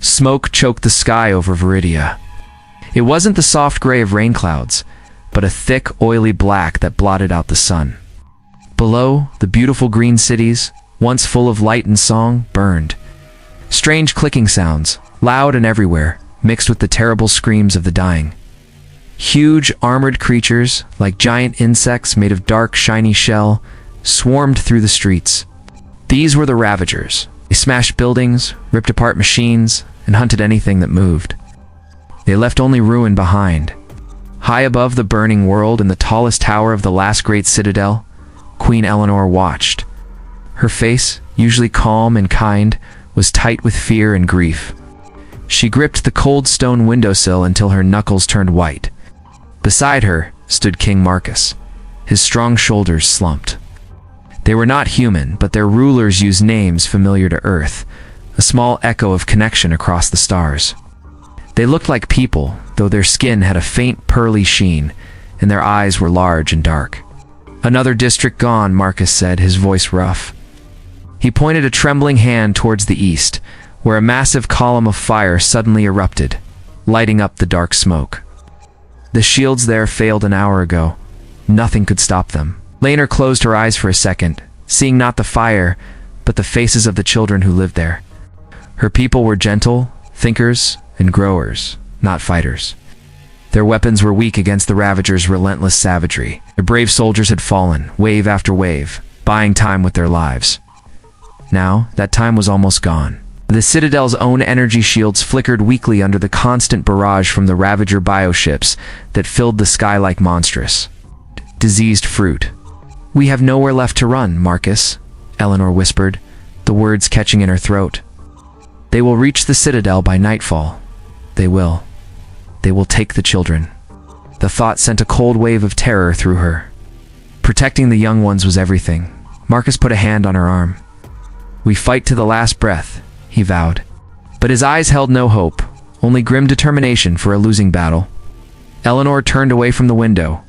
Smoke choked the sky over Viridia. It wasn't the soft gray of rain clouds, but a thick, oily black that blotted out the sun. Below, the beautiful green cities, once full of light and song, burned. Strange clicking sounds, loud and everywhere, mixed with the terrible screams of the dying. Huge, armored creatures, like giant insects made of dark, shiny shell, swarmed through the streets. These were the Ravagers. They smashed buildings, ripped apart machines, and hunted anything that moved. They left only ruin behind. High above the burning world in the tallest tower of the last great citadel, Queen Eleanor watched. Her face, usually calm and kind, was tight with fear and grief. She gripped the cold stone windowsill until her knuckles turned white. Beside her stood King Marcus. His strong shoulders slumped. They were not human, but their rulers used names familiar to Earth, a small echo of connection across the stars. They looked like people, though their skin had a faint pearly sheen, and their eyes were large and dark. "Another district gone," Marcus said, his voice rough. He pointed a trembling hand towards the east, where a massive column of fire suddenly erupted, lighting up the dark smoke. The shields there failed an hour ago. Nothing could stop them. Laner closed her eyes for a second, seeing not the fire, but the faces of the children who lived there. Her people were gentle, thinkers, and growers, not fighters. Their weapons were weak against the Ravagers' relentless savagery. Their brave soldiers had fallen, wave after wave, buying time with their lives. Now, that time was almost gone. The Citadel's own energy shields flickered weakly under the constant barrage from the Ravager bioships that filled the sky like monstrous, diseased fruit. "We have nowhere left to run, Marcus," Eleanor whispered, the words catching in her throat. "They will reach the Citadel by nightfall. They will. They will take the children." The thought sent a cold wave of terror through her. Protecting the young ones was everything. Marcus put a hand on her arm. "We fight to the last breath," he vowed. But his eyes held no hope, only grim determination for a losing battle. Eleanor turned away from the window,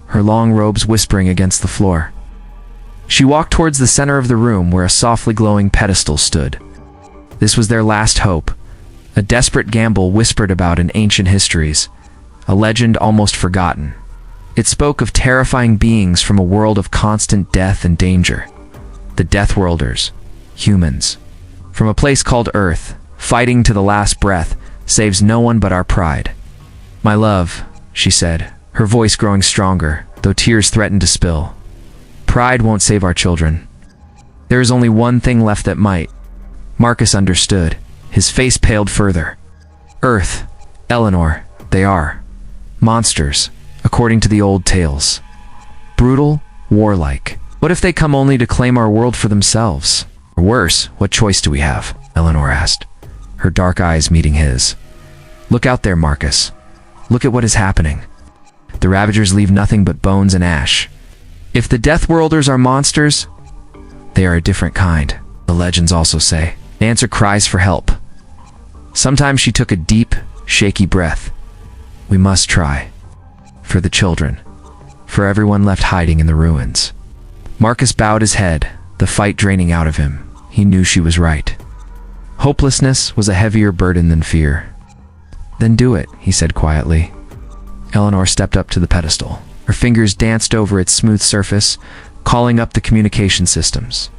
her long robes whispering against the floor. She walked towards the center of the room where a softly glowing pedestal stood. This was their last hope, a desperate gamble whispered about in ancient histories, a legend almost forgotten. It spoke of terrifying beings from a world of constant death and danger. The Deathworlders, humans. From a place called Earth, fighting to the last breath, saves no one but our pride. "My love," she said, her voice growing stronger, though tears threatened to spill. "Pride won't save our children. There is only one thing left that might." Marcus understood. His face paled further. "Earth, Eleanor, they are. Monsters, according to the old tales. Brutal, warlike. What if they come only to claim our world for themselves? Or worse, what choice do we have?" Eleanor asked, her dark eyes meeting his. "Look out there, Marcus. Look at what is happening. The Ravagers leave nothing but bones and ash. If the Deathworlders are monsters, they are a different kind, the legends also say. They answer cries for help." Sometimes she took a deep, shaky breath. "We must try. For the children. For everyone left hiding in the ruins." Marcus bowed his head, the fight draining out of him. He knew she was right. Hopelessness was a heavier burden than fear. "Then do it," he said quietly. Eleanor stepped up to the pedestal. Her fingers danced over its smooth surface, calling up the communication systems.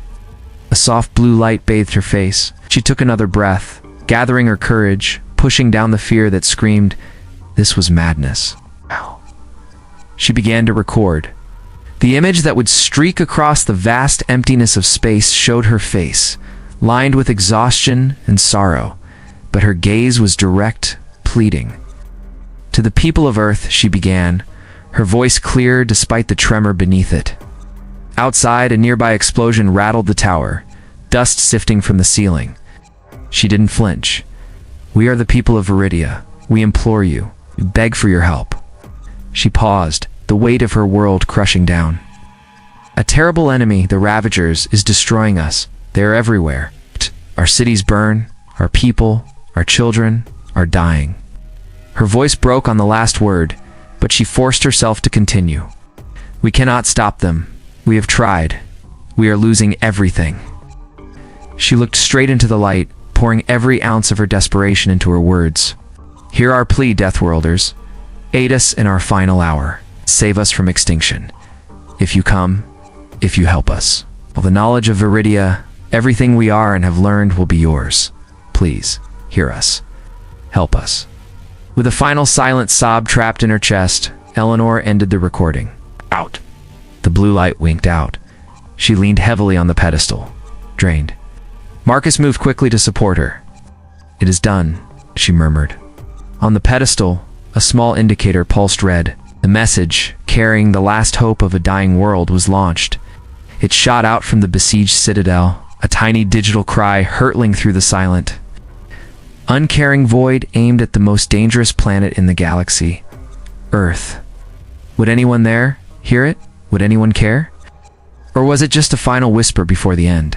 A soft blue light bathed her face. She took another breath, gathering her courage, pushing down the fear that screamed, this was madness. She began to record. The image that would streak across the vast emptiness of space showed her face, lined with exhaustion and sorrow, but her gaze was direct, pleading. "To the people of Earth," she began, her voice clear despite the tremor beneath it. Outside, a nearby explosion rattled the tower, dust sifting from the ceiling. She didn't flinch. "We are the people of Viridia. We implore you. We beg for your help." She paused, the weight of her world crushing down. "A terrible enemy, the Ravagers, is destroying us. They are everywhere. Our cities burn, our people, our children are dying." Her voice broke on the last word, but she forced herself to continue. "We cannot stop them. We have tried. We are losing everything." She looked straight into the light, pouring every ounce of her desperation into her words. Hear our plea, Deathworlders. Aid us in our final hour. Save us from extinction. If you come, if you help us. Well, the knowledge of Viridia, everything we are and have learned will be yours. Please, hear us. Help us. With a final silent sob trapped in her chest, Eleanor ended the recording. Out. The blue light winked out. She leaned heavily on the pedestal, drained. Marcus moved quickly to support her. It is done, she murmured. On the pedestal, a small indicator pulsed red. The message, carrying the last hope of a dying world, was launched. It shot out from the besieged citadel, a tiny digital cry hurtling through the silent, uncaring void aimed at the most dangerous planet in the galaxy, Earth. Would anyone there hear it? Would anyone care? Or was it just a final whisper before the end?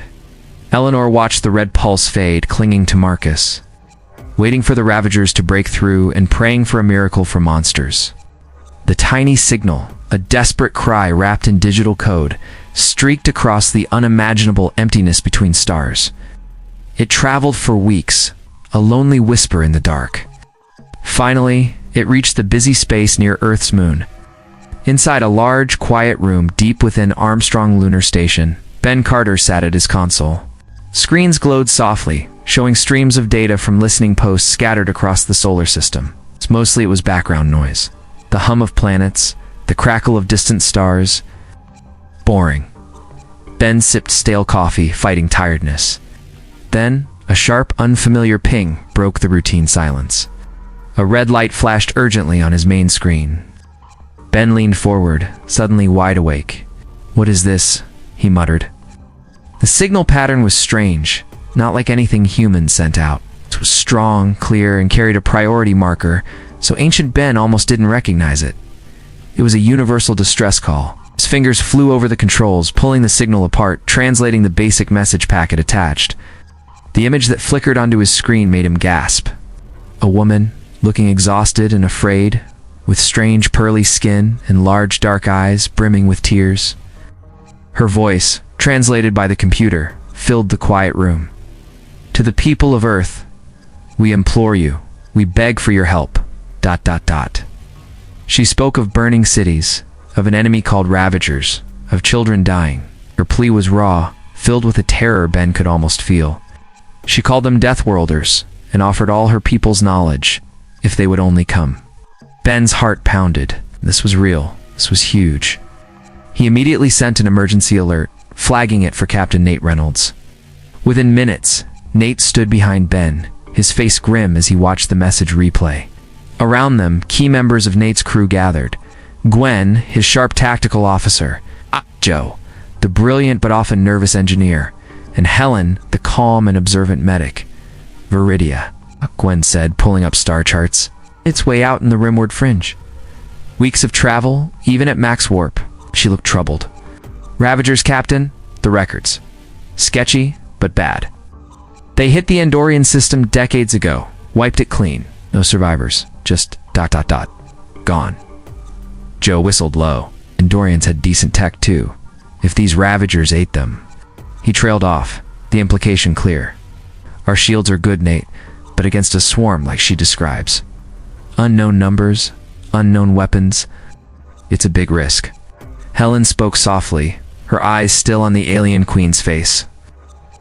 Eleanor watched the red pulse fade, clinging to Marcus, waiting for the Ravagers to break through and praying for a miracle for monsters. The tiny signal, a desperate cry wrapped in digital code, streaked across the unimaginable emptiness between stars. It traveled for weeks, a lonely whisper in the dark. Finally, it reached the busy space near Earth's moon. Inside a large, quiet room deep within Armstrong Lunar Station, Ben Carter sat at his console. Screens glowed softly, showing streams of data from listening posts scattered across the solar system. Mostly it was background noise. The hum of planets, the crackle of distant stars. Boring. Ben sipped stale coffee, fighting tiredness. Then, a sharp, unfamiliar ping broke the routine silence. A red light flashed urgently on his main screen. Ben leaned forward, suddenly wide awake. "What is this?" he muttered. The signal pattern was strange, not like anything humans sent out. It was strong, clear, and carried a priority marker, so Ancient Ben almost didn't recognize it. It was a universal distress call. His fingers flew over the controls, pulling the signal apart, translating the basic message packet attached. The image that flickered onto his screen made him gasp. A woman, looking exhausted and afraid, with strange pearly skin and large dark eyes brimming with tears. Her voice, translated by the computer, filled the quiet room. "To the people of Earth, we implore you, we beg for your help. ... She spoke of burning cities, of an enemy called Ravagers, of children dying. Her plea was raw, filled with a terror Ben could almost feel. She called them Deathworlders, and offered all her people's knowledge, if they would only come. Ben's heart pounded. This was real. This was huge. He immediately sent an emergency alert, flagging it for Captain Nate Reynolds. Within minutes, Nate stood behind Ben, his face grim as he watched the message replay. Around them, key members of Nate's crew gathered. Gwen, his sharp tactical officer, Joe, the brilliant but often nervous engineer, and Helen, the calm and observant medic. Viridia, Gwen said, pulling up star charts. It's way out in the rimward fringe. Weeks of travel, even at max warp. She looked troubled. Ravagers, Captain, the records. Sketchy, but bad. They hit the Andorian system decades ago, wiped it clean. No survivors, just ... Gone. Joe whistled low. Andorians had decent tech too, if these Ravagers ate them. He trailed off, the implication clear. Our shields are good, Nate, but against a swarm like she describes. Unknown numbers, unknown weapons. It's a big risk. Helen spoke softly, her eyes still on the alien queen's face.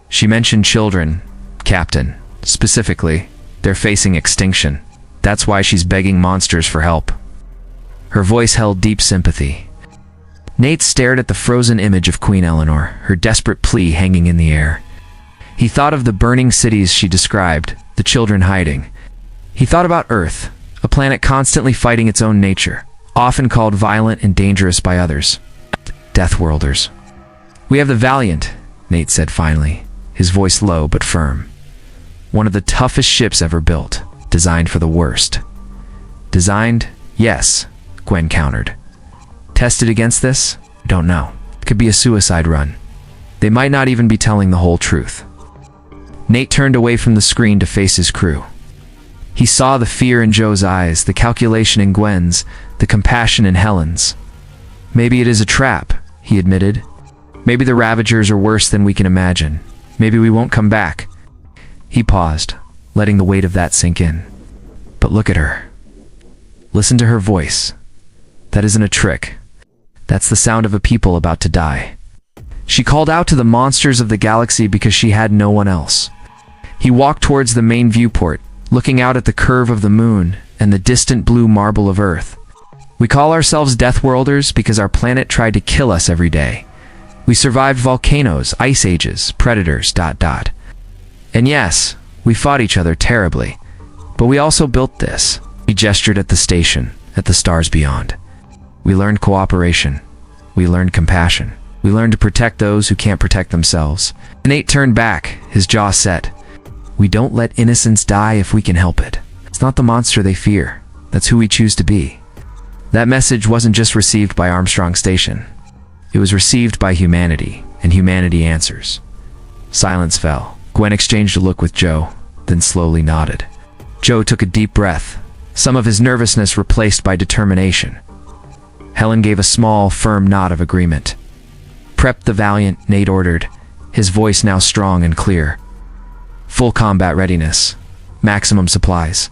She mentioned children, Captain. Specifically, they're facing extinction. That's why she's begging monsters for help. Her voice held deep sympathy. Nate stared at the frozen image of Queen Eleanor, her desperate plea hanging in the air. He thought of the burning cities she described, the children hiding. He thought about Earth, a planet constantly fighting its own nature, often called violent and dangerous by others. Deathworlders. We have the Valiant, Nate said finally, his voice low but firm. One of the toughest ships ever built, designed for the worst. Designed? Yes, Gwen countered. Tested against this? Don't know. Could be a suicide run. They might not even be telling the whole truth. Nate turned away from the screen to face his crew. He saw the fear in Joe's eyes, the calculation in Gwen's, the compassion in Helen's. Maybe it is a trap, he admitted. Maybe the Ravagers are worse than we can imagine. Maybe we won't come back. He paused, letting the weight of that sink in. But look at her. Listen to her voice. That isn't a trick. That's the sound of a people about to die. She called out to the monsters of the galaxy because she had no one else. He walked towards the main viewport, looking out at the curve of the moon and the distant blue marble of Earth. We call ourselves Deathworlders because our planet tried to kill us every day. We survived volcanoes, ice ages, predators, ... And yes, we fought each other terribly. But we also built this. He gestured at the station, at the stars beyond. We learned cooperation. We learned compassion. We learned to protect those who can't protect themselves. Nate turned back, his jaw set. We don't let innocents die if we can help it. It's not the monster they fear. That's who we choose to be. That message wasn't just received by Armstrong Station. It was received by humanity, and humanity answers. Silence fell. Gwen exchanged a look with Joe, then slowly nodded. Joe took a deep breath, some of his nervousness replaced by determination. Helen gave a small, firm nod of agreement. Prep the Valiant, Nate ordered, his voice now strong and clear. Full combat readiness. Maximum supplies.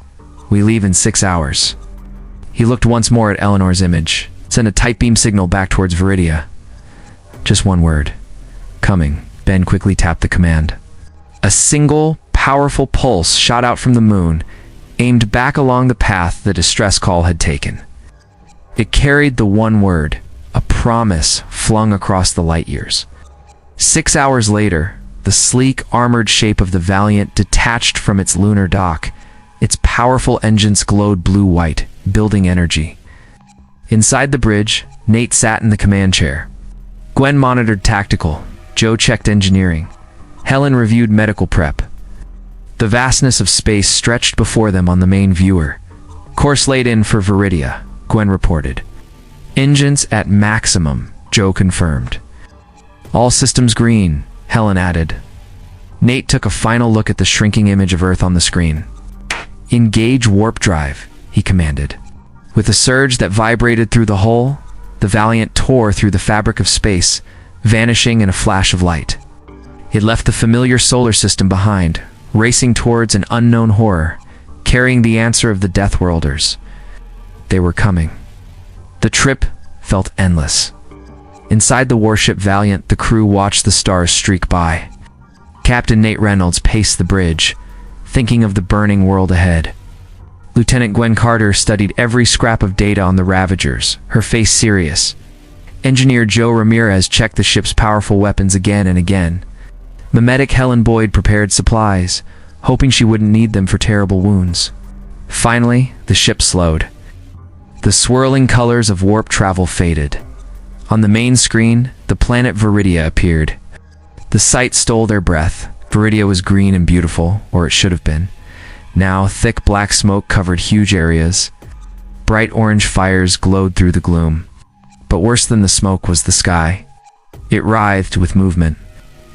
We leave in 6 hours. He looked once more at Eleanor's image, sent a tight beam signal back towards Viridia. Just one word. Coming. Ben quickly tapped the command. A single, powerful pulse shot out from the moon, aimed back along the path the distress call had taken. It carried the one word, a promise flung across the light years. 6 hours later, the sleek, armored shape of the Valiant detached from its lunar dock. Its powerful engines glowed blue-white, building energy. Inside the bridge, Nate sat in the command chair. Gwen monitored tactical. Joe checked engineering. Helen reviewed medical prep. The vastness of space stretched before them on the main viewer. Course laid in for Viridia, Gwen reported. Engines at maximum, Joe confirmed. All systems green, Helen added. Nate took a final look at the shrinking image of Earth on the screen. Engage warp drive, he commanded. With a surge that vibrated through the hull, the Valiant tore through the fabric of space, vanishing in a flash of light. It left the familiar solar system behind, racing towards an unknown horror, carrying the answer of the Deathworlders. They were coming. The trip felt endless. Inside the warship Valiant, the crew watched the stars streak by. Captain Nate Reynolds paced the bridge, thinking of the burning world ahead. Lieutenant Gwen Carter studied every scrap of data on the Ravagers, her face serious. Engineer Joe Ramirez checked the ship's powerful weapons again and again. Medic Helen Boyd prepared supplies, hoping she wouldn't need them for terrible wounds. Finally, the ship slowed. The swirling colors of warp travel faded. On the main screen, the planet Viridia appeared. The sight stole their breath. Viridia was green and beautiful, or it should have been. Now, thick black smoke covered huge areas. Bright orange fires glowed through the gloom. But worse than the smoke was the sky. It writhed with movement.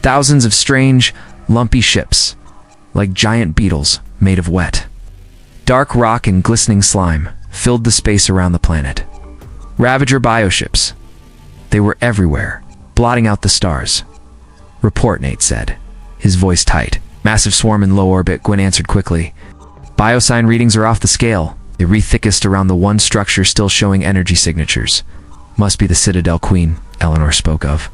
Thousands of strange, lumpy ships, like giant beetles made of wet. Dark rock and glistening slime filled the space around the planet. Ravager bioships. They were everywhere, blotting out the stars. Report, Nate said, his voice tight. Massive swarm in low orbit, Gwen answered quickly. Biosign readings are off the scale. They re-thickest around the one structure still showing energy signatures. Must be the Citadel Queen, Eleanor spoke of.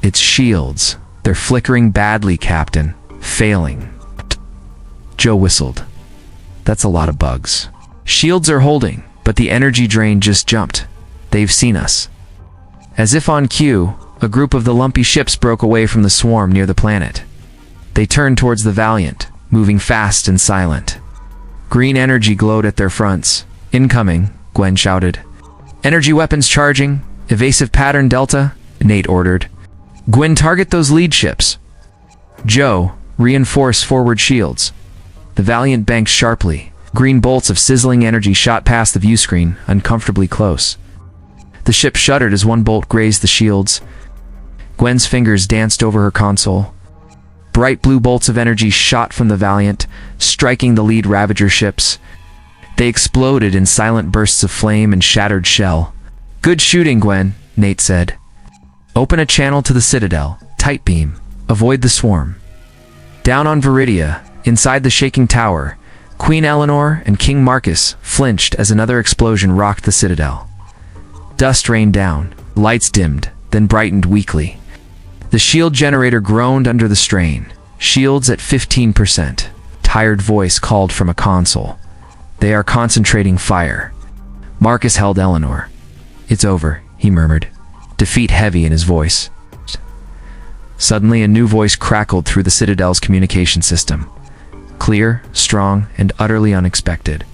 Its shields. They're flickering badly, Captain. Failing. Joe whistled. That's a lot of bugs. Shields are holding, but the energy drain just jumped. They've seen us. As if on cue, a group of the lumpy ships broke away from the swarm near the planet. They turned towards the Valiant, moving fast and silent. Green energy glowed at their fronts. Incoming, Gwen shouted. Energy weapons charging. Evasive pattern Delta, Nate ordered. Gwen, target those lead ships. Joe, reinforce forward shields. The Valiant banked sharply. Green bolts of sizzling energy shot past the view screen, uncomfortably close. The ship shuddered as one bolt grazed the shields. Gwen's fingers danced over her console. Bright blue bolts of energy shot from the Valiant, striking the lead Ravager ships. They exploded in silent bursts of flame and shattered shell. Good shooting, Gwen, Nate said. Open a channel to the Citadel. Tight beam. Avoid the swarm. Down on Viridia, Inside the shaking tower, Queen Eleanor and King Marcus flinched as another explosion rocked the citadel. Dust rained down, lights dimmed, then brightened weakly. The shield generator groaned under the strain. Shields at 15%. Tired voice called from a console. They are concentrating fire. Marcus held Eleanor. It's over, he murmured, defeat heavy in his voice. Suddenly, a new voice crackled through the Citadel's communication system. Clear, strong, and utterly unexpected.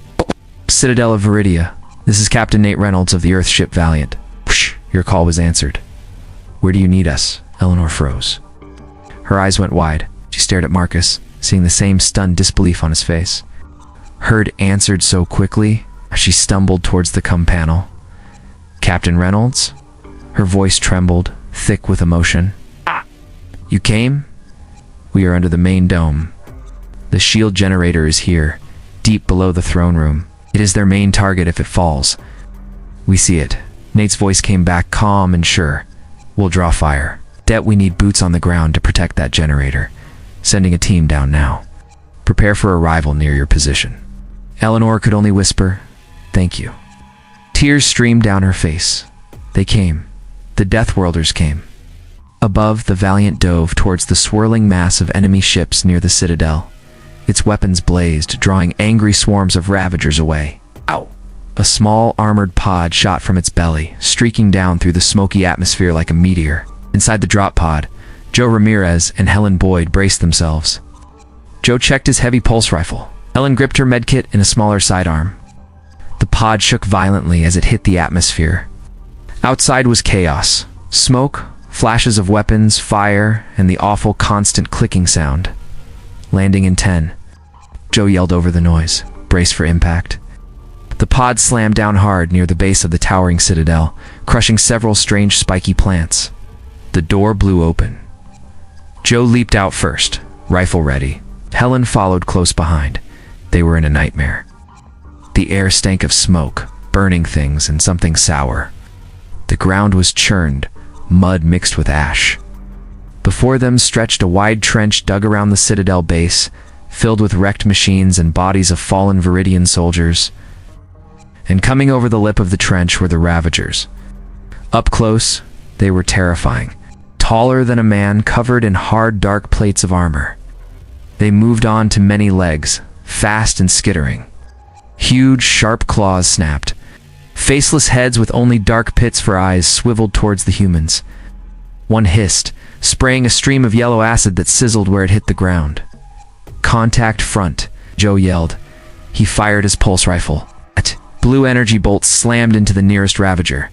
Citadel of Viridia, this is Captain Nate Reynolds of the Earth ship Valiant. Psh, your call was answered. Where do you need us? Eleanor froze. Her eyes went wide. She stared at Marcus, seeing the same stunned disbelief on his face. Heard answered so quickly, she stumbled towards the com panel. Captain Reynolds? Her voice trembled, thick with emotion. You came? We are under the main dome. The shield generator is here, deep below the throne room. It is their main target if it falls. We see it. Nate's voice came back calm and sure. We'll draw fire. We need boots on the ground to protect that generator. Sending a team down now. Prepare for arrival near your position. Eleanor could only whisper, thank you. Tears streamed down her face. They came. The Deathworlders came. Above, the Valiant dove towards the swirling mass of enemy ships near the Citadel. Its weapons blazed, drawing angry swarms of Ravagers away. Ow! A small, armored pod shot from its belly, streaking down through the smoky atmosphere like a meteor. Inside the drop pod, Joe Ramirez and Helen Boyd braced themselves. Joe checked his heavy pulse rifle. Helen gripped her medkit in a smaller sidearm. The pod shook violently as it hit the atmosphere. Outside was chaos. Smoke, flashes of weapons, fire, and the awful constant clicking sound. Landing in 10. Joe yelled over the noise. Brace for impact. The pod slammed down hard near the base of the towering citadel, crushing several strange spiky plants. The door blew open. Joe leaped out first, rifle ready. Helen followed close behind. They were in a nightmare. The air stank of smoke, burning things, and something sour. The ground was churned, mud mixed with ash. Before them stretched a wide trench dug around the citadel base, filled with wrecked machines and bodies of fallen Viridian soldiers. And coming over the lip of the trench were the Ravagers. Up close, they were terrifying. Taller than a man, covered in hard, dark plates of armor. They moved on to many legs, fast and skittering. Huge, sharp claws snapped. Faceless heads with only dark pits for eyes swiveled towards the humans. One hissed, spraying a stream of yellow acid that sizzled where it hit the ground. Contact front, Joe yelled. He fired his pulse rifle. Blue energy bolts slammed into the nearest Ravager.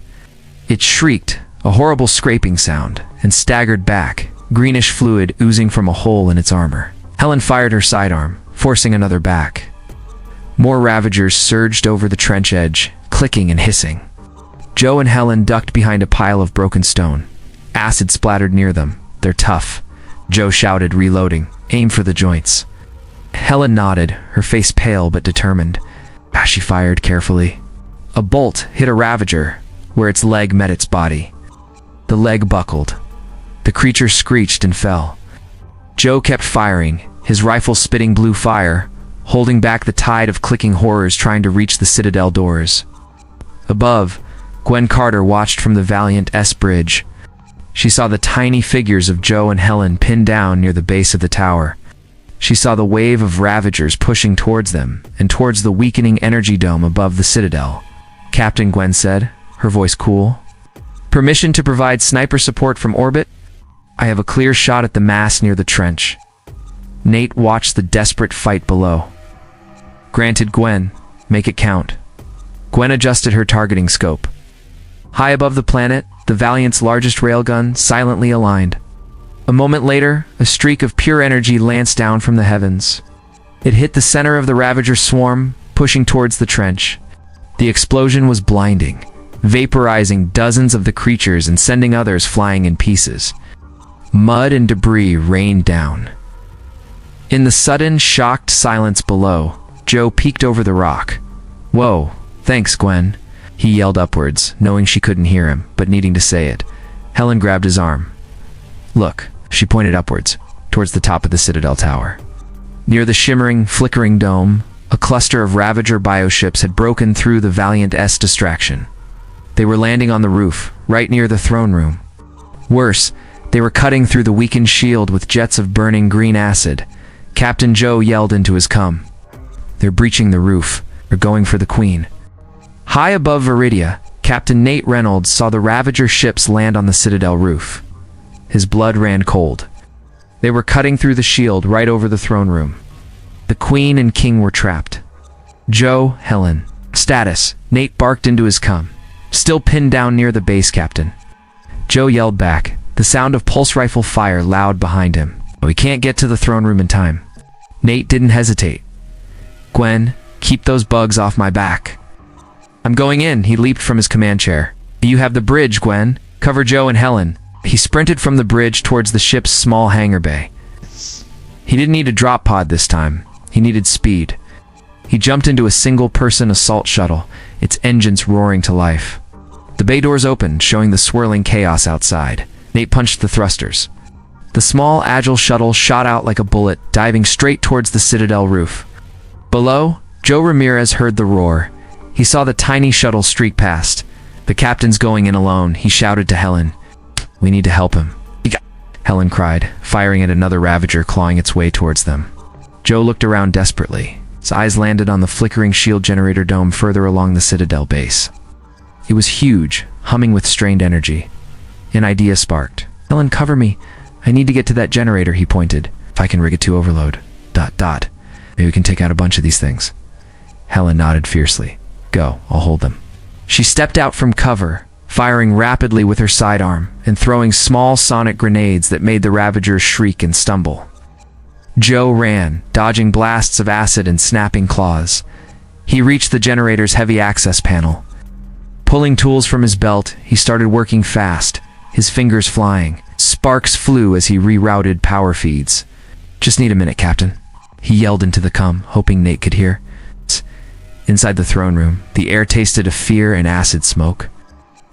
It shrieked, a horrible scraping sound, and staggered back, greenish fluid oozing from a hole in its armor. Helen fired her sidearm, forcing another back. More Ravagers surged over the trench edge, clicking and hissing. Joe and Helen ducked behind a pile of broken stone. Acid splattered near them. They're tough. Joe shouted, reloading. Aim for the joints. Helen nodded, her face pale but determined. She fired carefully. A bolt hit a Ravager, where its leg met its body. The leg buckled. The creature screeched and fell. Joe kept firing, his rifle spitting blue fire, holding back the tide of clicking horrors trying to reach the citadel doors. Above, Gwen Carter watched from the Valiant S bridge. She saw the tiny figures of Joe and Helen pinned down near the base of the tower. She saw the wave of Ravagers pushing towards them and towards the weakening energy dome above the citadel. Captain, Gwen said, her voice cool. Permission to provide sniper support from orbit? I have a clear shot at the mass near the trench. Nate watched the desperate fight below. Granted, Gwen. Make it count. Gwen adjusted her targeting scope. High above the planet, the Valiant's largest railgun silently aligned. A moment later, a streak of pure energy lanced down from the heavens. It hit the center of the Ravager swarm, pushing towards the trench. The explosion was blinding, vaporizing dozens of the creatures and sending others flying in pieces. Mud and debris rained down. In the sudden, shocked silence below, Joe peeked over the rock. Whoa, thanks, Gwen. He yelled upwards, knowing she couldn't hear him, but needing to say it. Helen grabbed his arm. Look, she pointed upwards, towards the top of the Citadel Tower. Near the shimmering, flickering dome, a cluster of Ravager bioships had broken through the Valiant's distraction. They were landing on the roof, right near the throne room. Worse, they were cutting through the weakened shield with jets of burning green acid. Captain Joe yelled into his cum. They're breaching the roof. They're going for the Queen. High above Viridia, Captain Nate Reynolds saw the Ravager ships land on the Citadel roof. His blood ran cold. They were cutting through the shield right over the throne room. The Queen and King were trapped. Joe, Helen. Status. Nate barked into his cum. Still pinned down near the base captain. Joe yelled back, the sound of pulse rifle fire loud behind him. We can't get to the throne room in time. Nate didn't hesitate. Gwen, keep those bugs off my back. I'm going in, he leaped from his command chair. You have the bridge, Gwen. Cover Joe and Helen. He sprinted from the bridge towards the ship's small hangar bay. He didn't need a drop pod this time. He needed speed. He jumped into a single-person assault shuttle, its engines roaring to life. The bay doors opened, showing the swirling chaos outside. Nate punched the thrusters. The small, agile shuttle shot out like a bullet, diving straight towards the Citadel roof. Below, Joe Ramirez heard the roar. He saw the tiny shuttle streak past. The captain's going in alone, he shouted to Helen. We need to help him. Helen cried, firing at another Ravager clawing its way towards them. Joe looked around desperately. His eyes landed on the flickering shield generator dome further along the Citadel base. It was huge, humming with strained energy. An idea sparked. Helen, cover me. I need to get to that generator, he pointed. If I can rig it to overload. ... Maybe we can take out a bunch of these things. Helen nodded fiercely. Go, I'll hold them. She stepped out from cover, firing rapidly with her sidearm and throwing small sonic grenades that made the Ravagers shriek and stumble. Joe ran, dodging blasts of acid and snapping claws. He reached the generator's heavy access panel. Pulling tools from his belt, he started working fast, his fingers flying. Sparks flew as he rerouted power feeds. Just need a minute, Captain. He yelled into the cum, hoping Nate could hear. Inside the throne room, the air tasted of fear and acid smoke.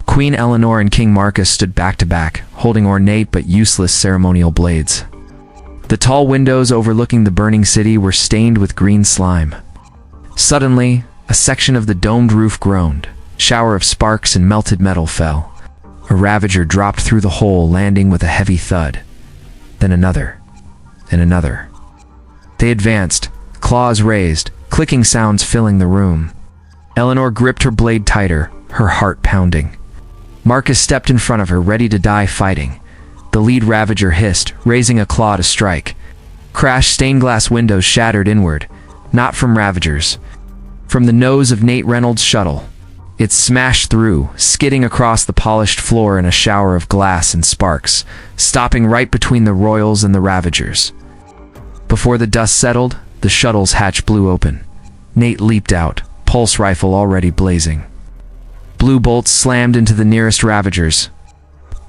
Queen Eleanor and King Marcus stood back to back, holding ornate but useless ceremonial blades. The tall windows overlooking the burning city were stained with green slime. Suddenly, a section of the domed roof groaned. A shower of sparks and melted metal fell. A Ravager dropped through the hole, landing with a heavy thud. Then another, and another. They advanced, claws raised, clicking sounds filling the room. Eleanor gripped her blade tighter, her heart pounding. Marcus stepped in front of her, ready to die fighting. The lead Ravager hissed, raising a claw to strike. Crashed stained glass windows shattered inward, not from Ravagers. From the nose of Nate Reynolds' shuttle. It smashed through, skidding across the polished floor in a shower of glass and sparks, stopping right between the Royals and the Ravagers. Before the dust settled, the shuttle's hatch blew open. Nate leaped out, pulse rifle already blazing. Blue bolts slammed into the nearest Ravagers.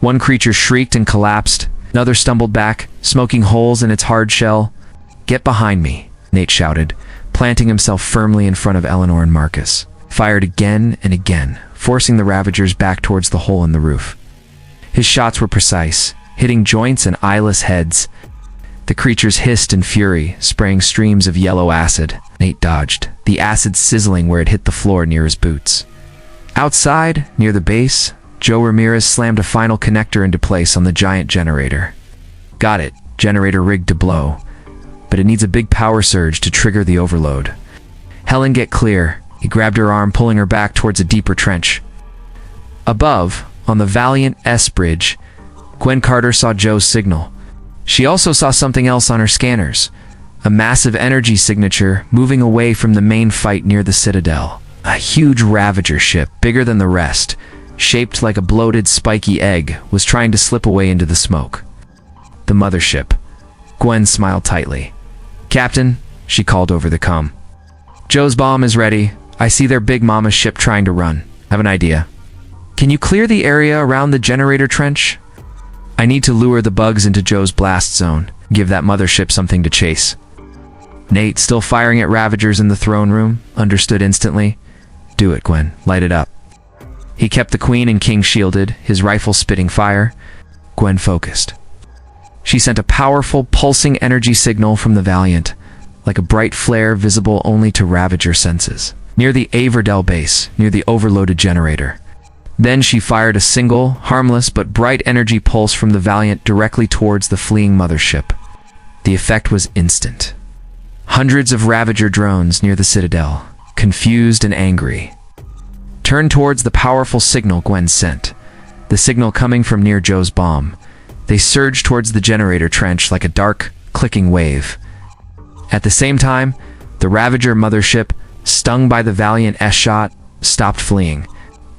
One creature shrieked and collapsed. Another stumbled back, smoking holes in its hard shell. Get behind me, Nate shouted, planting himself firmly in front of Eleanor and Marcus. Fired again and again, forcing the Ravagers back towards the hole in the roof. His shots were precise, hitting joints and eyeless heads. The creatures hissed in fury, spraying streams of yellow acid. Nate dodged, the acid sizzling where it hit the floor near his boots. Outside, near the base, Joe Ramirez slammed a final connector into place on the giant generator. Got it, generator rigged to blow. But it needs a big power surge to trigger the overload. Helen, get clear. He grabbed her arm, pulling her back towards a deeper trench. Above, on the Valiant S bridge, Gwen Carter saw Joe's signal. She also saw something else on her scanners. A massive energy signature moving away from the main fight near the Citadel. A huge Ravager ship, bigger than the rest, shaped like a bloated, spiky egg, was trying to slip away into the smoke. The mothership. Gwen smiled tightly. Captain, she called over the comm. Joe's bomb is ready. I see their big mama ship trying to run. Have an idea. Can you clear the area around the generator trench? I need to lure the bugs into Joe's blast zone. Give that mothership something to chase. Nate, still firing at Ravagers in the throne room, understood instantly. Do it, Gwen. Light it up. He kept the Queen and King shielded, his rifle spitting fire. Gwen focused. She sent a powerful, pulsing energy signal from the Valiant. like a bright flare visible only to Ravager senses, near the Averdell base, near the overloaded generator. Then she fired a single, harmless but bright energy pulse from the Valiant directly towards the fleeing mothership. The effect was instant. Hundreds of Ravager drones near the Citadel, confused and angry, turned towards the powerful signal Gwen sent, the signal coming from near Joe's bomb. They surged towards the generator trench like a dark, clicking wave. At the same time, the Ravager mothership, stung by the Valiant S-shot, stopped fleeing.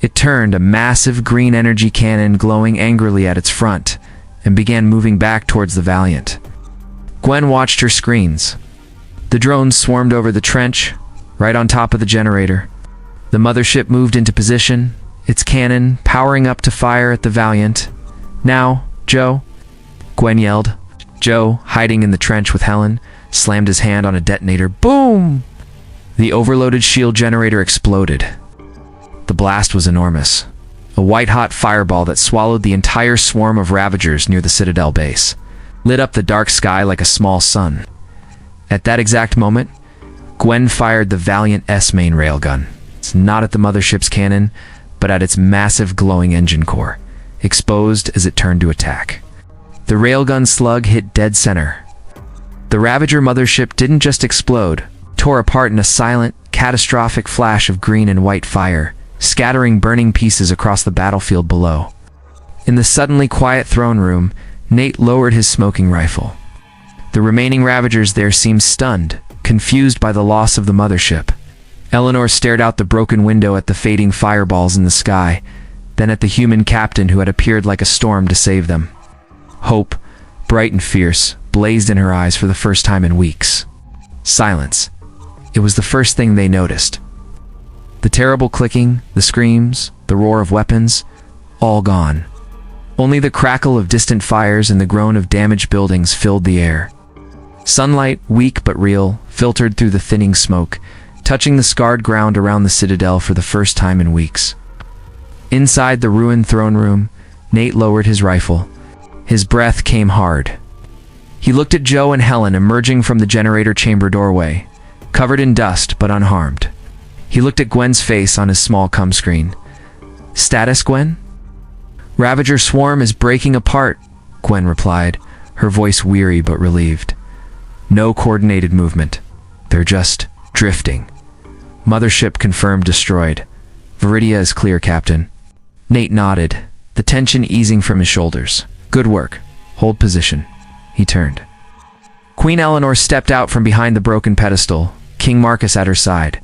It turned a massive green energy cannon glowing angrily at its front and began moving back towards the Valiant. Gwen watched her screens. The drones swarmed over the trench, right on top of the generator. The mothership moved into position, its cannon powering up to fire at the Valiant. "Now, Joe," Gwen yelled. Joe, hiding in the trench with Helen, slammed his hand on a detonator. Boom! The overloaded shield generator exploded. The blast was enormous, a white-hot fireball that swallowed the entire swarm of Ravagers near the Citadel base, lit up the dark sky like a small sun. At that exact moment, Gwen fired the Valiant S main railgun. It's not at the mothership's cannon, but at its massive glowing engine core, exposed as it turned to attack. The railgun slug hit dead center. The Ravager mothership didn't just explode, tore apart in a silent, catastrophic flash of green and white fire, scattering burning pieces across the battlefield below. In the suddenly quiet throne room, Nate lowered his smoking rifle. The remaining Ravagers there seemed stunned, confused by the loss of the mothership. Eleanor stared out the broken window at the fading fireballs in the sky, then at the human captain who had appeared like a storm to save them. Hope, bright and fierce, blazed in her eyes for the first time in weeks. Silence. It was the first thing they noticed. The terrible clicking, the screams, the roar of weapons, all gone. Only the crackle of distant fires and the groan of damaged buildings filled the air. Sunlight, weak but real, filtered through the thinning smoke, touching the scarred ground around the Citadel for the first time in weeks. Inside the ruined throne room, Nate lowered his rifle. His breath came hard. He looked at Joe and Helen emerging from the generator chamber doorway, covered in dust but unharmed. He looked at Gwen's face on his small comm screen. "Status, Gwen?" "Ravager swarm is breaking apart," Gwen replied, her voice weary but relieved. "No coordinated movement. They're just drifting. Mothership confirmed destroyed. Viridia is clear, Captain." Nate nodded, the tension easing from his shoulders. "Good work. Hold position." He turned. Queen Eleanor stepped out from behind the broken pedestal, King Marcus at her side.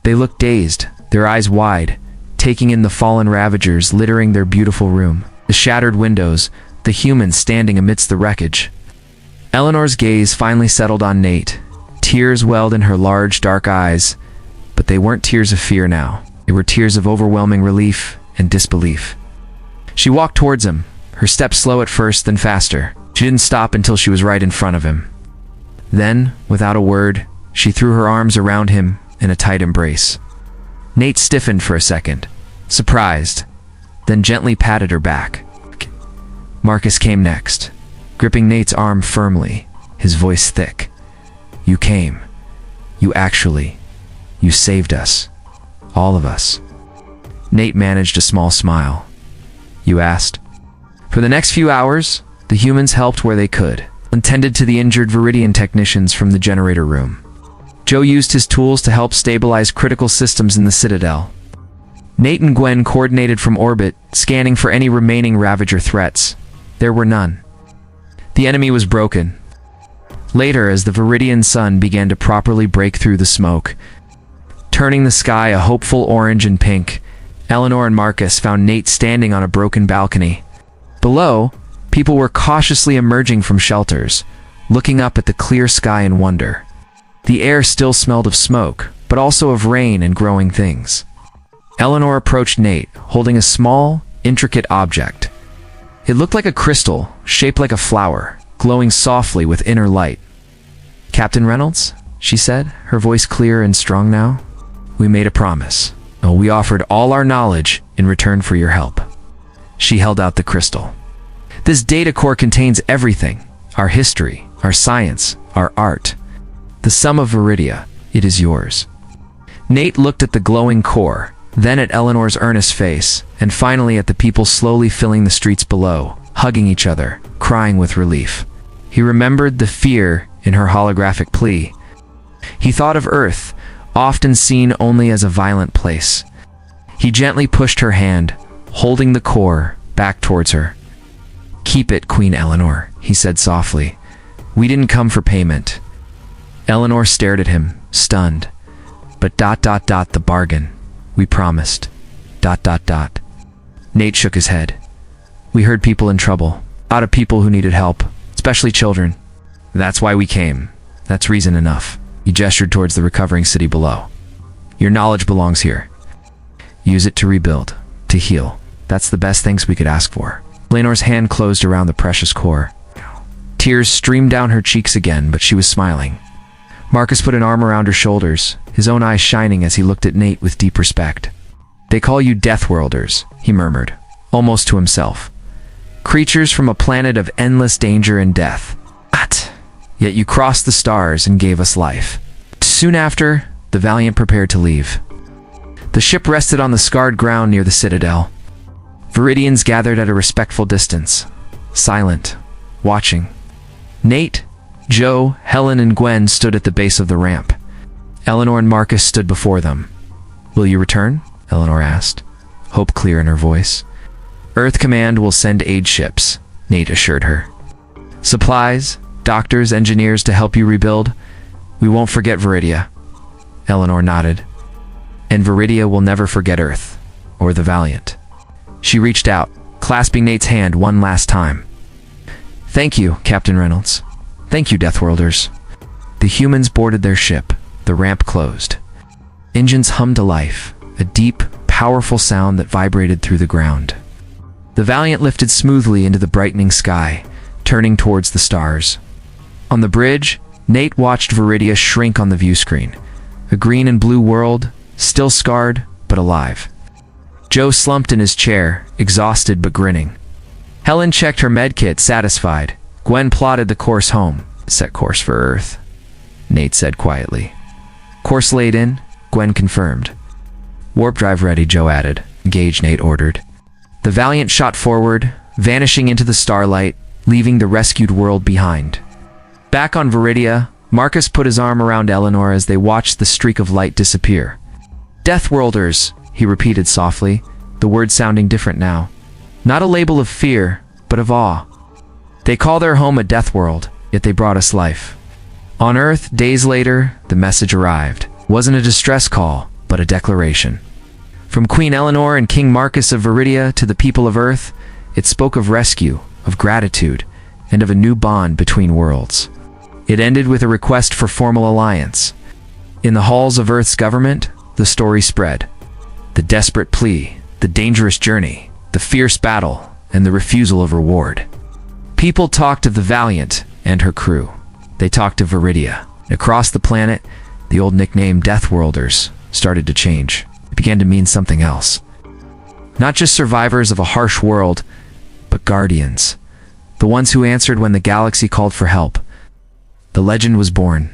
They looked dazed, their eyes wide, taking in the fallen Ravagers littering their beautiful room, the shattered windows, the humans standing amidst the wreckage. Eleanor's gaze finally settled on Nate. Tears welled in her large, dark eyes, but they weren't tears of fear now. They were tears of overwhelming relief and disbelief. She walked towards him, her steps slow at first, then faster. She didn't stop until she was right in front of him. Then, without a word, she threw her arms around him in a tight embrace. Nate stiffened for a second, surprised, then gently patted her back. Marcus came next, gripping Nate's arm firmly, his voice thick. "You came. You saved us. All of us." Nate managed a small smile. "You asked?" For the next few hours, the humans helped where they could, and tended to the injured Viridian technicians from the generator room. Joe used his tools to help stabilize critical systems in the Citadel. Nate and Gwen coordinated from orbit, scanning for any remaining Ravager threats. There were none. The enemy was broken. Later, as the Viridian sun began to properly break through the smoke, turning the sky a hopeful orange and pink, Eleanor and Marcus found Nate standing on a broken balcony. Below, people were cautiously emerging from shelters, looking up at the clear sky in wonder. The air still smelled of smoke, but also of rain and growing things. Eleanor approached Nate, holding a small, intricate object. It looked like a crystal, shaped like a flower, glowing softly with inner light. "Captain Reynolds," she said, her voice clear and strong now. "We made a promise. We offered all our knowledge in return for your help." She held out the crystal. "This data core contains everything. Our history, our science, our art. The sum of Viridia, it is yours. Nate looked at the glowing core, then at Eleanor's earnest face, and finally at the people slowly filling the streets below, hugging each other, crying with relief. He remembered the fear in her holographic plea. He thought of Earth, often seen only as a violent place. He gently pushed her hand, holding the core, back towards her. "Keep it, Queen Eleanor," he said softly. "We didn't come for payment." Eleanor stared at him, stunned. "But the bargain. We promised. Nate shook his head. "We heard people in trouble. A lot of people who needed help, especially children. That's why we came. That's reason enough." He gestured towards the recovering city below. "Your knowledge belongs here. Use it to rebuild, to heal. That's the best things we could ask for." Eleanor's hand closed around the precious core. Tears streamed down her cheeks again, but she was smiling. Marcus put an arm around her shoulders, his own eyes shining as he looked at Nate with deep respect. "They call you Deathworlders," he murmured, almost to himself. "Creatures from a planet of endless danger and death. Yet you crossed the stars and gave us life." Soon after, the Valiant prepared to leave. The ship rested on the scarred ground near the Citadel. Viridians gathered at a respectful distance, silent, watching. Nate, Joe, Helen, and Gwen stood at the base of the ramp. Eleanor and Marcus stood before them. "Will you return?" Eleanor asked, hope clear in her voice. "Earth Command will send aid ships," Nate assured her. "Supplies, doctors, engineers to help you rebuild. We won't forget Viridia." Eleanor nodded. "And Viridia will never forget Earth, or the Valiant." She reached out, clasping Nate's hand one last time. "Thank you, Captain Reynolds. Thank you, Deathworlders." The humans boarded their ship. The ramp closed. Engines hummed to life, a deep, powerful sound that vibrated through the ground. The Valiant lifted smoothly into the brightening sky, turning towards the stars. On the bridge, Nate watched Viridia shrink on the view screen. A green and blue world, still scarred, but alive. Joe slumped in his chair, exhausted but grinning. Helen checked her medkit, satisfied. Gwen plotted the course home. "Set course for Earth," Nate said quietly. "Course laid in," Gwen confirmed. "Warp drive ready," Joe added. "Engage," Nate ordered. The Valiant shot forward, vanishing into the starlight, leaving the rescued world behind. Back on Viridia, Marcus put his arm around Eleanor as they watched the streak of light disappear. "Deathworlders," he repeated softly, the words sounding different now. Not a label of fear, but of awe. "They call their home a death world, yet they brought us life." On Earth, days later, the message arrived. It wasn't a distress call, but a declaration. From Queen Eleanor and King Marcus of Viridia to the people of Earth, it spoke of rescue, of gratitude, and of a new bond between worlds. It ended with a request for formal alliance. In the halls of Earth's government, the story spread. The desperate plea, the dangerous journey, the fierce battle, and the refusal of reward. People talked of the Valiant and her crew. They talked of Viridia. Across the planet, the old nickname Deathworlders started to change. It began to mean something else. Not just survivors of a harsh world, but guardians. The ones who answered when the galaxy called for help. The legend was born.